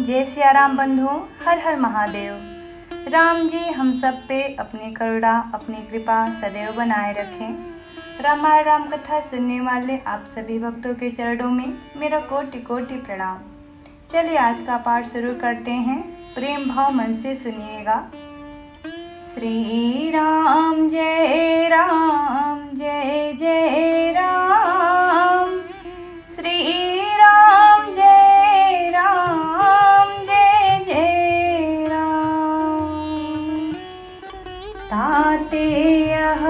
जय सिया राम बंधुओं, हर हर महादेव। राम जी हम सब पे अपनी करुणा, अपनी कृपा सदैव बनाए रखें। रामायण राम कथा सुनने वाले आप सभी भक्तों के चरणों में मेरा कोटि कोटि प्रणाम। चलिए आज का पाठ शुरू करते हैं। प्रेम भाव मन से सुनिएगा। श्री राम जय जय राम, श्री राम जय जय राम। ताते यह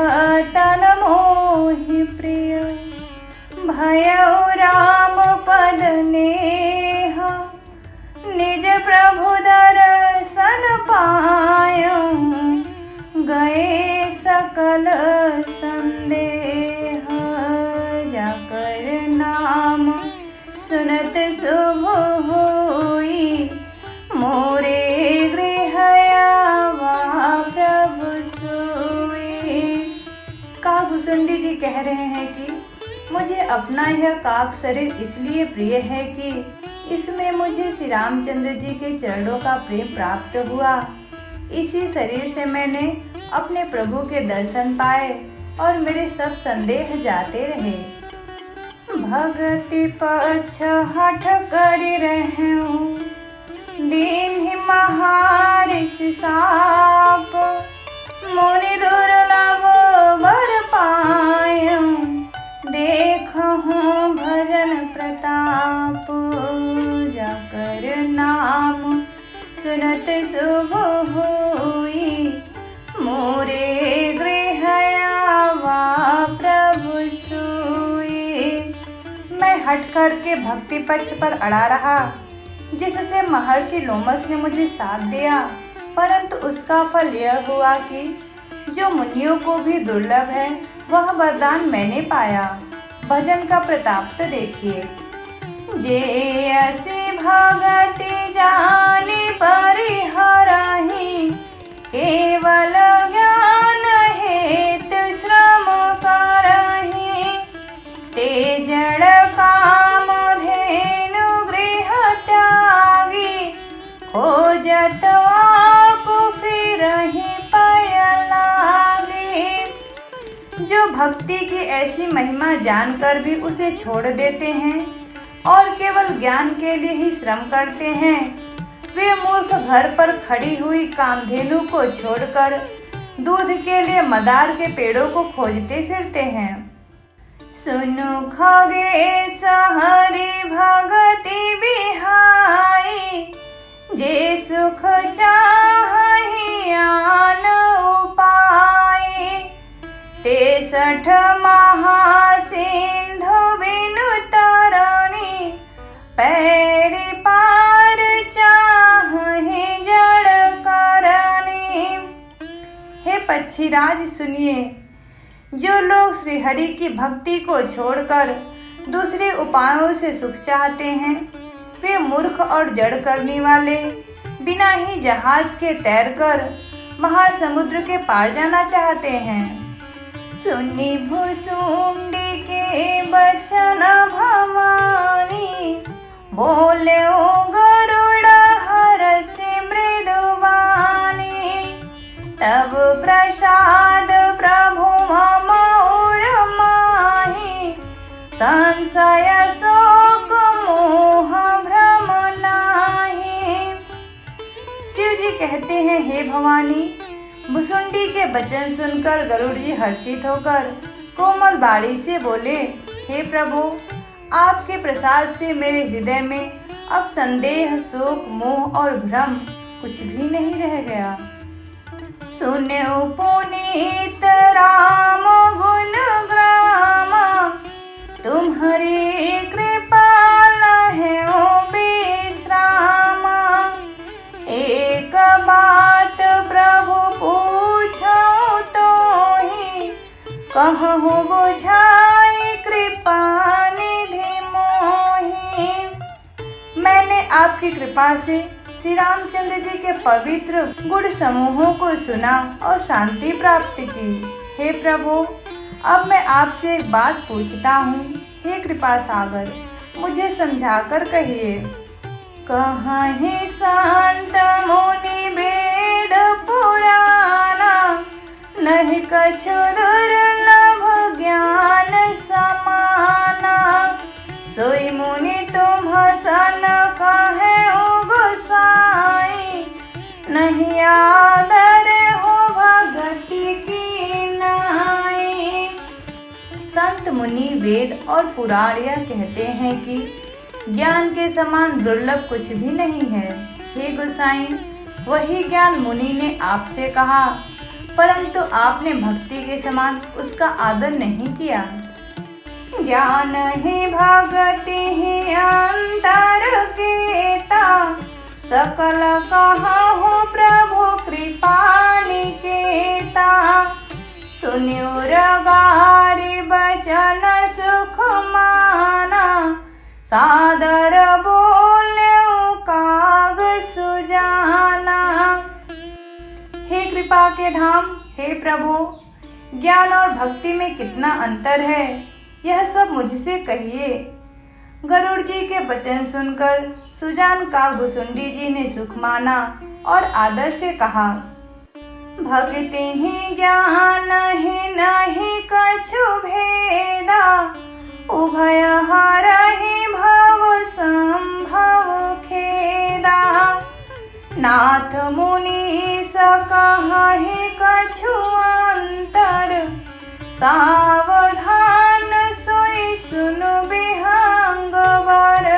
तन मोहि प्रिय, भयउ राम पद नेहा। निज प्रभु दर्शन पायऊं, गए सकल संदेह। जाकर नाम सुनत शुभ होई, मोरे गृह आवा प्रभु सोई। काकभूषुंडी जी कह रहे हैं कि मुझे अपना यह काक शरीर इसलिए प्रिय है कि इसमें मुझे श्री रामचंद्र जी के चरणों का प्रेम प्राप्त हुआ। इसी शरीर से मैंने अपने प्रभु के दर्शन पाए और मेरे सब संदेह जाते रहे। भगति पक्ष हठ कर रहूं, दीन्हि महाऋषि साप। मुनि दुर्लभ वर पायऊं, देखहूं भजन प्रताप। जाकर नाम सुनत शुभ होई, मोरे गृह आवा प्रभु सोई। मैं हट कर के भक्ति पक्ष पर अड़ा रहा, जिससे महर्षि लोमस ने मुझे साथ दिया, परंतु उसका फल यह हुआ कि जो मुनियों को भी दुर्लभ है वह वरदान मैंने पाया। भजन का प्रताप तो देखिए। जे असी भगति जानी परिहरहि, केवल ज्ञान हेतु श्रम करहि। ते जड़ काम धेनु गृह त्यागी, खोजत आकु फिरहि पय लागी। जो भक्ति की ऐसी महिमा जानकर भी उसे छोड़ देते हैं और केवल ज्ञान के लिए ही श्रम करते हैं, वे मूर्ख घर पर खड़ी हुई कामधेनु को छोड़कर दूध के लिए मदार के पेड़ों को खोजते फिरते हैं। सुनु खगेश हरि भगति बिहाई, जे सुख चाहि आन उपाय। 63 महासिंधु बिनु तरणी, पैरि पार चाहि जड़ करनी। हे पक्षीराज सुनिए, जो लोग श्री हरि की भक्ति को छोड़कर दूसरे उपायों से सुख चाहते हैं, वे मूर्ख और जड़ करने वाले बिना ही जहाज के तैरकर महासमुद्र के पार जाना चाहते हैं। सुनि भुसुंडी के बचन भवानी, बोले ओ गरुड़ हरषि मृदुवानी। तब प्रसाद प्रभु मम उर माहि, संशय शोक मोह भ्रम नाहि। शिव जी कहते हैं, हे भवानी, भुसुंडी के वचन सुनकर गरुड़ जी हर्षित होकर कोमल बाणी से बोले, हे प्रभु, आपके प्रसाद से मेरे हृदय में अब संदेह, शोक, मोह और भ्रम कुछ भी नहीं रह गया। सुने पुनीत राम गुण ग्रामा, तुम्हारी कृपा लहयो विश्रामा। एक बात प्रभु पूछो तोहि, कहूँ बुझाई कृपा निधि मोहि। मैंने आपकी कृपा से श्री रामचंद्र जी के पवित्र गुण समूहों को सुना और शांति प्राप्त की। हे प्रभु, अब मैं आपसे एक बात पूछता हूँ। हे कृपा सागर, मुझे समझाकर कहिए। कहीं संत मुनि वेद पुराना, नहीं कछु दुर्लभ ज्ञान समाना। सोई मुनि तुम सन कहे गोसाई, नहीं आदर हो भगति की नाई। संत मुनि वेद और पुराण यह कहते हैं कि ज्ञान के समान दुर्लभ कुछ भी नहीं है। हे गोसाई, वही ज्ञान मुनि ने आपसे कहा, परंतु आपने भक्ति के समान उसका आदर नहीं किया। ज्ञान ही भक्ति ही अंतर केता, सकल कहु प्रभु कृपा निकेता। सुनियो गारी बचन सुख माना, सादर बोले काग सुजाना। हे कृपा के धाम, हे प्रभु, ज्ञान और भक्ति में कितना अंतर है, यह सब मुझसे कहिए। गरुड़ जी के वचन सुनकर सुजान कागभुसुंडी जी ने सुख माना और आदर से कहा, भक्ति ही ज्ञान ही नहीं कछु भेदा, उभय हरहि भव संभव खेदा। नाथ मुनि सकहि कछु अंतर, सावधान सोई सुनु विहंगवर।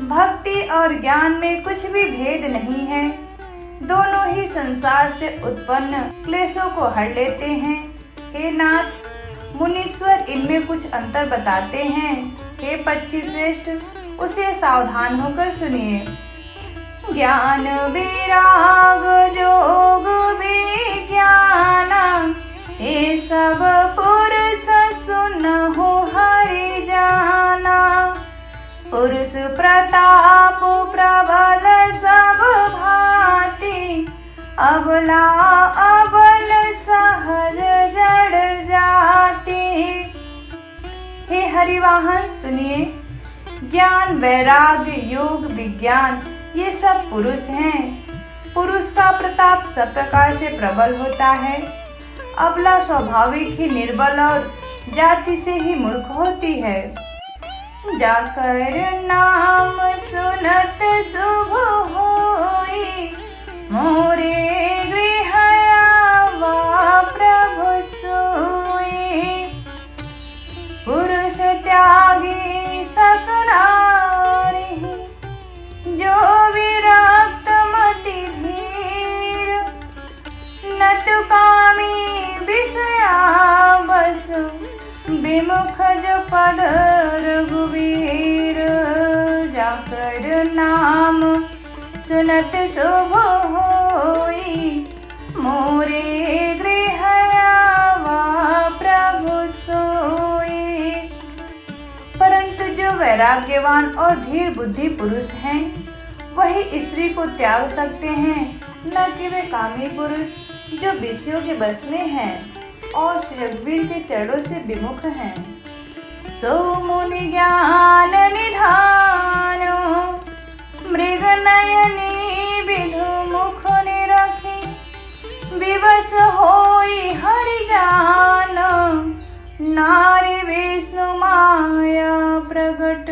भक्ति और ज्ञान में कुछ भी भेद नहीं है, दोनों ही संसार से उत्पन्न क्लेशों को हर लेते हैं। हे नाथ, मुनीश्वर इनमें कुछ अंतर बताते हैं। हे पक्षी श्रेष्ठ, उसे सावधान होकर सुनिए। ज्ञान विराग जोग विज्ञान, ये सब पुरुष सुनहु हरि जाना। पुरुष प्रताप प्रबल सब भांति, अबला अबल सहज जड़ जाति। हे हरिवाहन सुनिए, ज्ञान वैराग्य योग विज्ञान ये सब पुरुष हैं। पुरुष का प्रताप सब प्रकार से प्रबल होता है, अबला स्वाभाविक ही निर्बल और जाति से ही मूर्ख होती है। जाकर नाम सुनत शुभ होई, मोरे गृह आवा प्रभु सोई। पुरुष त्यागी सकनारी, जो विरक्त मति धीर। न तो कामी विषया बस, विमुख जो पद रघुवीर। जाकर नाम सुनत शुभ होई, मोरे गृह आवा प्रभु सोई। परंतु जो वैराग्यवान और धीर बुद्धि पुरुष हैं, वही स्त्री को त्याग सकते हैं, न कि वे कामी पुरुष जो विषयों के बस में हैं और श्री रघुवीर के चरणों से विमुख हैं। सो मुनि ज्ञान निधान, मृग नयनी विधु मुख निरखी। विवश होई हरि जान, नारी विष्णु माया प्रगट।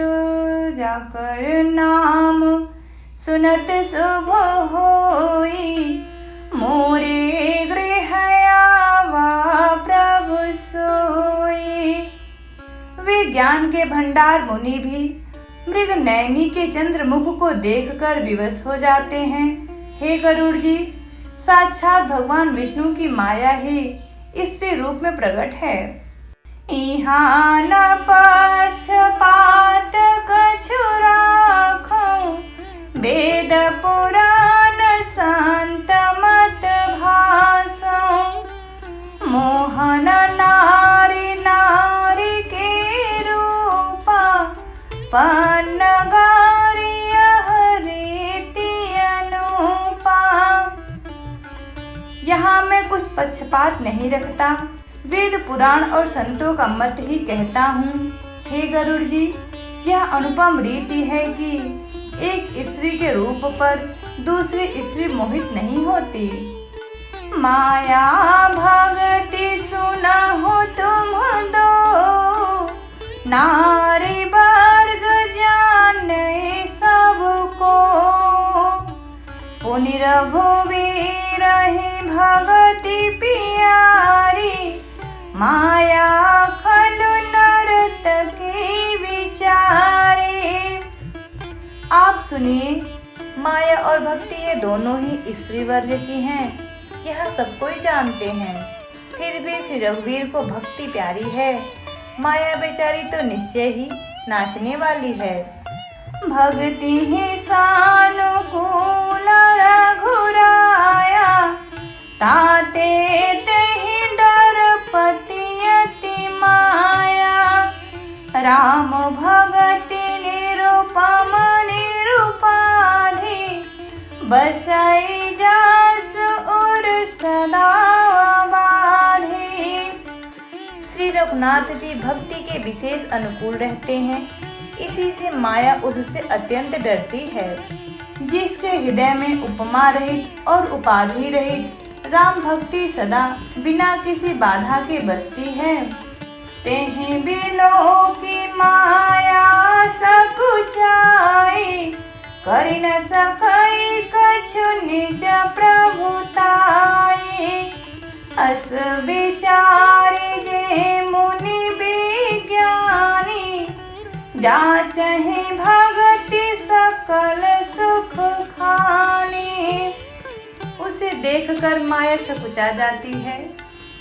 जाकर नाम सुनत शुभ होई, मोरे गृह आवा प्रभु सोई। वे ज्ञान के भंडार मुनि भी मृग नयनी के चंद्रमुख को देखकर विवश हो जाते हैं। हे गरुड़ जी, साक्षात भगवान विष्णु की माया ही स्त्री रूप में प्रकट है। इहाँ न पक्षपात कछु राखूं, वेद पुराण संत मत भासं। मोहन नारी नारी के रूपा, पन्नगारी रीति अनुपा। यहाँ मैं कुछ पक्षपात नहीं रखता, वेद पुराण और संतों का मत ही कहता हूँ। हे गरुड़ जी, यह अनुपम रीति है कि एक स्त्री के रूप पर दूसरी स्त्री मोहित नहीं होती। माया भगति सुनहु तुम दो, नारी वर्ग जाने सबको। पुनि रघुवीर ही भगति पियारी, माया खलु नर्तकी विचारी। आप सुनिए, माया और भक्ति ये दोनों ही स्त्री वर्ग की हैं, यह सब कोई जानते हैं। फिर भी श्री रघुवीर को भक्ति प्यारी है, माया बेचारी तो निश्चय ही नाचने वाली है। भक्ति ही सानुकूल रघुराया, ताते तेहि डरपति अति माया। राम भगति निरुपम निरुपाधि, बसई जास उर सदा बाधी। श्री रघुनाथ जी भक्ति के विशेष अनुकूल रहते हैं, इसी से माया उससे अत्यंत डरती है। जिसके हृदय में उपमा रहित और उपाधि रहित राम भक्ति सदा बिना किसी बाधा के बसती है, तेहि बिलो की माया सकुचाई। करि न सकई कछु निज प्रभुताई, अस विचारी जे मुनि विज्ञानी। जाचहि भगति सकल सुख खानी। उसे देखकर माया सकुचा जाती है,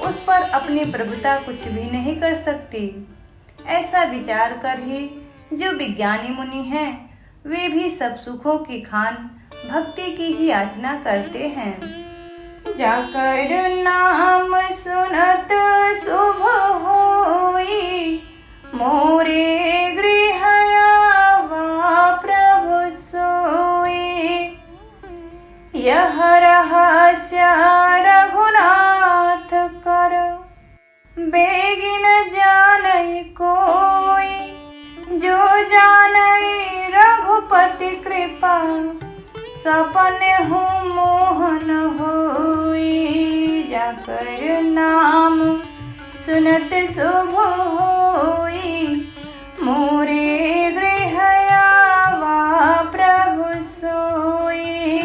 उस पर अपनी प्रभुता कुछ भी नहीं कर सकती। ऐसा विचार कर ही जो विज्ञानी मुनि हैं, वे भी सब सुखों की खान भक्ति की ही याचना करते हैं। जाकर नाम सुनत शुभ होई, मोरे गृह आवा प्रभु सोई। यह रहस्य रघुनाथ कर, बेगिन जानई कोई। जो जानई रघुपति कृपा, सपने हूँ मोहन होई। जाकर नाम सुनत शुभ होई, मोरे गृह आवा प्रभु सोई।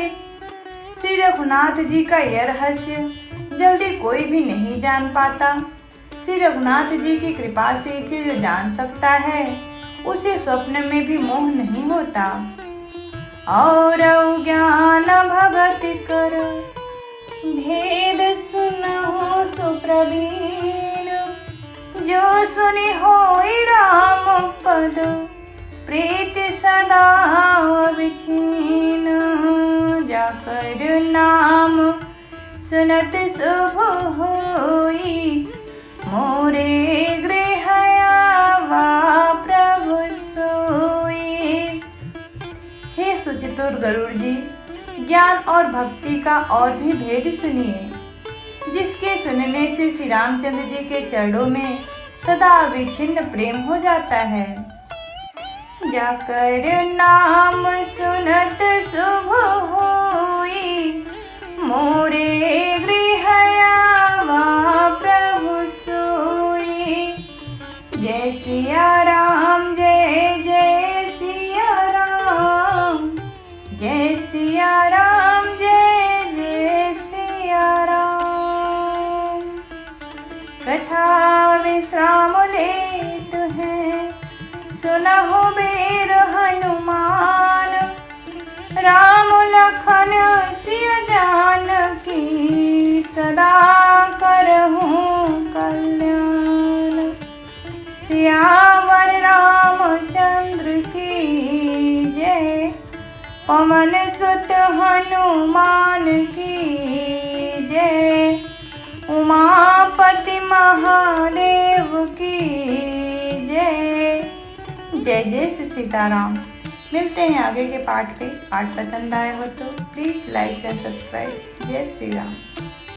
श्री रघुनाथ जी का यह रहस्य जल्दी कोई भी नहीं जान पाता। श्री रघुनाथ जी की कृपा से इसे जो जान सकता है, उसे स्वप्न में भी मोह नहीं होता। और ज्ञान भगति कर, भेद सुनहु सुप्रवीण। जो सुनि होई राम पद, प्रीति सदा विछीन। जाकर नाम सुनत शुभ होई, मोरे गृह आवा प्रभु सोई। हे सुचतुर गरुड़ जी, ज्ञान और भक्ति का और भी भेद सुनिए, जिसके सुनने से श्री रामचंद्र जी के चरणों में सदा अविच्छिन्न प्रेम हो जाता है। जाकर नाम सुनत शुभ होई, मोरे गृह आवा प्रभु सोई। जय सिया राम, जय जय सिया राम। जय सिया राम, जय जय सिया राम। कथा विश्राम लेत हैं, सुनहु वीर हनुमान। राम लखन सिया जानकी, सदा करहूँ कल्याण। सियावर रामचंद्र की जय, पवन सुत हनुमान की जय। उमापति महादेव की जय। जय जय श्री सीताराम। मिलते हैं आगे के पार्ट पे। पार्ट पसंद आया हो तो प्लीज़ लाइक एंड सब्सक्राइब। जय श्री राम।